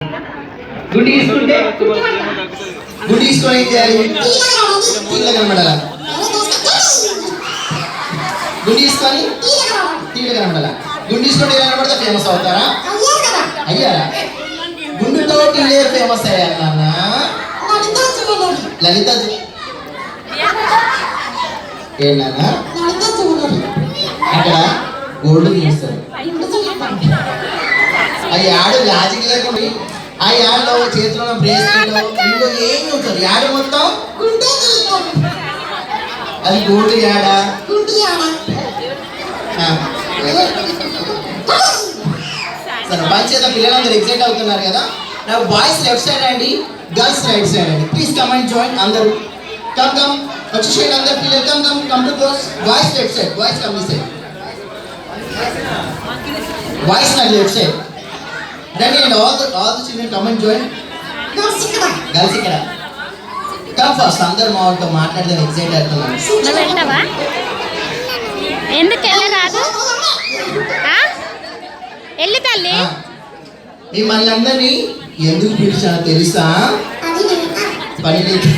గుడ్డి తీసుకుంటే గుడ్డి తీసుకొని ఏం చేయాలి? తీగ కనబడాల. గుడ్డి తీసుకొని తీగ కనబడాల. గుండు తీసుకొని తీగ కనబడితే ఫేమస్ అవుతారా? అయ్యారా? గుండుతో టీలేరు ఫేమస్ అయ్యారు నాన్న. లలిత ఏ నాన్న అక్కడ గోల్డ్ తీస్తారు. ఆ యాడ్ లాజిక్ లేకుండా ఆ యాడ్లో చేతిలో బ్రేస్లెట్ ఇంకో ఏం ఉంటుంది యాడ్ మొత్తం అది గోల్డ్ యాడా? సరే పంచేత పిల్లలందరూ ఎక్సైట్ అవుతున్నారు కదా. నా బాయ్స్ లెఫ్ట్ సైడ్ అండి, గర్ల్స్ రైట్ సైడ్ అండి. ప్లీజ్ కమ్ అండ్ జాయిన్ అందరూ. కమ్ వచ్చేసేయండి అందరు పిల్లలు. Come to close. Boys left side, boys come this side. Boys నా left side. Ready and all the children come and join. Girls ఇక్కడ. Come first. అందరూ మాతో మాట్లాడదాం. ఎక్సైట్ అవుతున్నారు. నువ్వు వెళ్తావా? ఎందుకు వెళ్ళరాదు? వెళ్ళి తల్లి. మిమ్మల్ని అందరినీ ఎందుకు పిలిచానో తెలుసా? పని లేదు.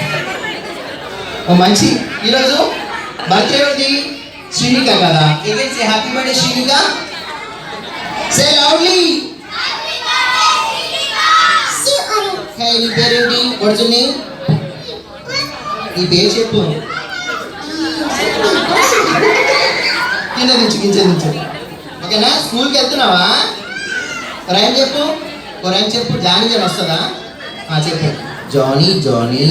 మంచి ఈరోజు బర్త్డే ఉంది శ్రీనిక కదా. ఎగైన్ సే happy birthday Srinika. Say loudly. Hey, నీ పేరేంటి? What's your name? నీ పేరు చెప్పు. కింద నుంచి ఓకేనా? స్కూల్కి వెళ్తున్నావా? రైమ్ చెప్పు. ఓ రైమ్ చెప్పు. జానీ జాని వస్తుందా? చెప్పు. జానీ జానీ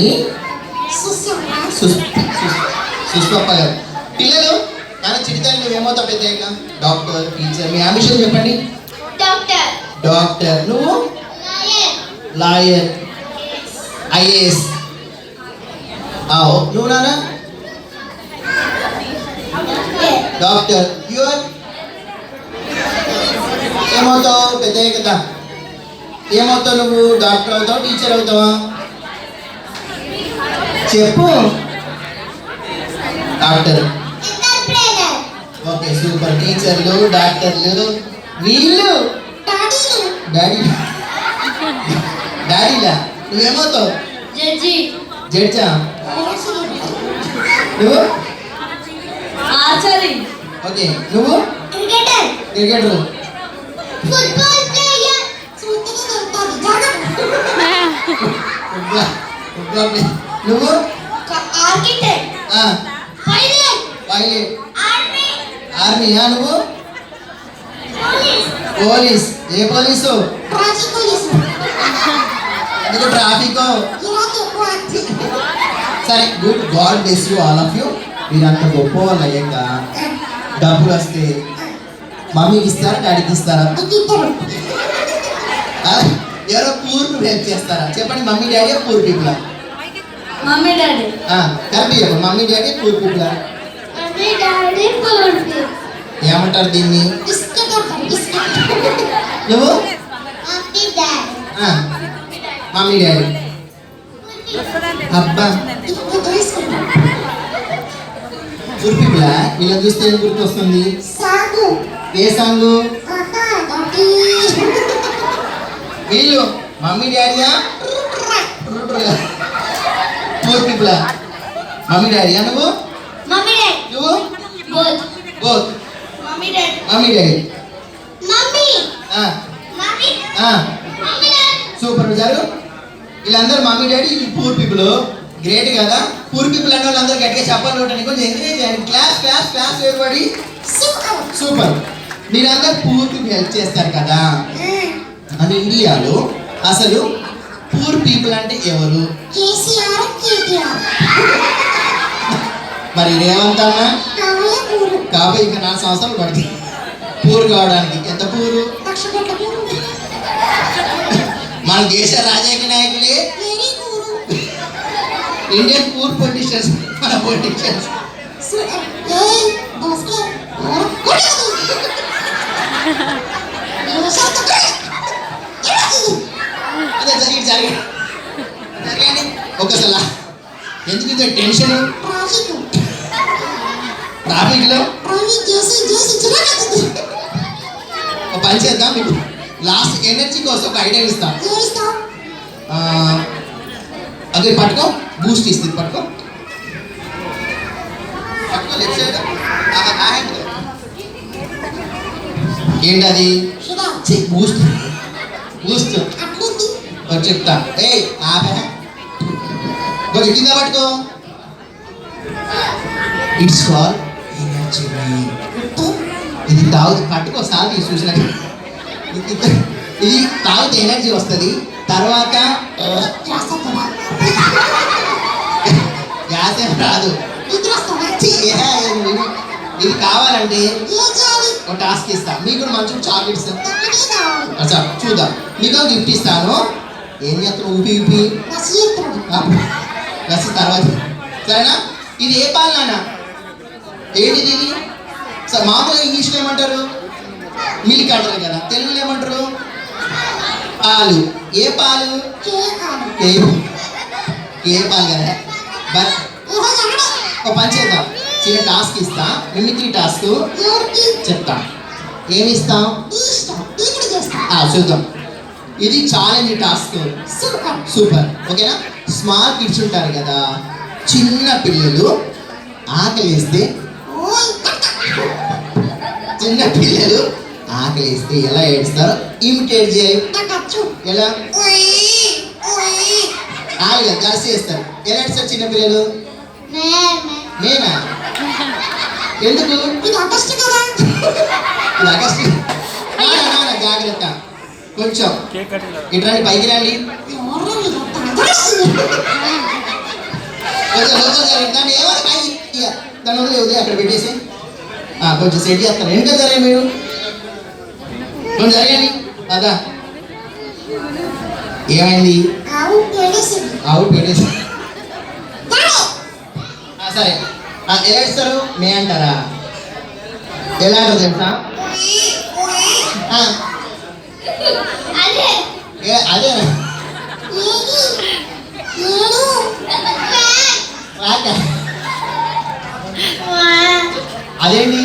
సుష్పప్ప గారు. పిల్లలు నాన్న చిటితల్లి నువ్వేమవుతావు పెద్దయ్యాక? Doctor, teacher. మీ అంబిషన్ చెప్పండి. డాక్టర్. నువ్వు? Lawyer, IAS. నువ్వు నాన్న? డాక్టర్. యువర్ ఏమవుతావు పెద్దయ్య కదా? ఏమవుతావు నువ్వు? డాక్టర్ అవుతావు, టీచర్ అవుతావా? చెప్పు. డాక్టర్. Okay super. టీచర్లు, డాక్టర్లు. వీళ్ళు డాడీలా. నువ్వేమవుతావు? జడ్జా. నువ్వు? ఓకే. నువ్వు? క్రికెటర్. నువ్వు? పైలట్. ఆర్మీయా? నువ్వు? పోలీస్. ఏ పోలీసు? ట్రాఫిక్. సరే good. God bless you all of you. మీరంత గొప్ప వాళ్ళు అయ్యాక డబ్బులు వస్తే మమ్మీకి ఇస్తారా డాడీకి ఇస్తారా? ఎవరో పూర్ హెల్ప్ చేస్తారా? చెప్పండి. Mummy daddy poor people? Mummy daddy. Happy చెప్పండి. Mummy daddy poor people? ఏమంటారు దీన్ని? నువ్వు? Mummy daddy. అబ్బా పూర్ పీపుల్. వీళ్ళని చూస్తే ఏం గుర్తు వస్తుంది? ఏ సాంగు? వీళ్ళు మమ్మీ డాడీయా? Poor people. మమ్మీ డాడీయా? నువ్వు? నువ్వు? బోత్. Mummy daddy. సూపర్ జారు. వీళ్ళందరూ mummy daddy. Poor people. Great కదా? పూర్ పీపుల్ అనే వాళ్ళందరూ గట్టిగా చెప్పాలి. కొంచెం ఎంకరేజ్ చేయండి. క్లాస్ క్లాస్ క్లాస్ ఎవరిబడి. సూపర్. మీరందరూ పూర్ పీపుల్ హెల్ప్ చేస్తారు కదా. మన ఇండియాలో అసలు పూర్ పీపుల్ అంటే ఎవరు? మరి రేవంత్ అన్న కాబట్టి ఇంకా 4 సంవత్సరాలు పడుతుంది పూర్ కావడానికి. ఎంత పూరు? మన దేశ రాజకీయ నాయకులే ఇండియన్ పూర్ పొలిటీషియన్స్. మన పొలిటీషియన్స్ అదే జరిగింది ఒకసారి. ఎందుకు టెన్షన్? ట్రాఫిక్ లో పని చేద్దాం. మీకు లాస్ట్ ఎనర్జీ కోసం ఒక ఐడియా ఇస్తా. అదే పట్టుకో, బూస్ట్ ఇస్తుంది. పట్టుకో పట్టుకో లెఫ్ట్ సైడ్. ఏంటది? బూస్ట్. బూస్ట్ చెప్తా. ఏ ఆపే, కొంచెం కింద పట్టుకో. It's for energy. ఇది తాగు, పట్టుకో సార్ చూసినట్టు. ఇది తాగితే ఎనర్జీ వస్తుంది. తర్వాత గ్యాస్ ఏం రాదు. ఇది కావాలంటే ఒక టాస్క్ ఇస్తా. మీకు కూడా మంచి చాక్లెట్స్ చూద్దాం. మీకు గిఫ్ట్ ఇస్తాను. ఏం చేస్తాను? ఊపి ఊపి లస్సీ తర్వాత, సరేనా? ఇది ఏ పాలు నాన్న? ఏంటిది ఇది? సార్ మామూలుగా ఇంగ్లీష్లో ఏమంటారు? మిల్క్ అంటారు కదా, తెలుగులో ఏమంటారు? పాలు. ఏ పాలు? ఏ పాలు కదా. బట్ ఒక పని చేద్దాం, చిన్న టాస్క్ ఇస్తా. మిమిక్రీ టాస్క్ చెప్తా. ఏమి ఇస్తాం? చూద్దాం. ఇది ఛాలెంజ్ టాస్క్. సూపర్. ఓకేనా? స్మాల్ కిడ్స్ ఉంటారు కదా, చిన్న పిల్లలు ఆకలిస్తే, చిన్న పిల్లలు ఆకలిస్తే ఎలా ఏడుస్తారో ఇమిటేట్ చేయాలి. ఎలా? ఆగా కలిసి చేస్తారు. ఎలా ఏడుస్తారు చిన్న పిల్లలు? నేనా? ఎందుకు? ఇది ఆగస్టు. జాగ్రత్త. కొంచెం ఇట్రండి, పైకి రండి. దాన్ని దాని వదిలే అక్కడ పెట్టేసి కొంచెం సెట్ చేస్తాను. ఎందుకు సరే మీరు కొంచెం జరగండి. అదా ఏమైంది? అవుట్ పెట్టేసి. సరే, ఎలా ఇస్తారు? మే అంటారా? ఎలా అంటారు తెలుసా? అదే అదేంటి?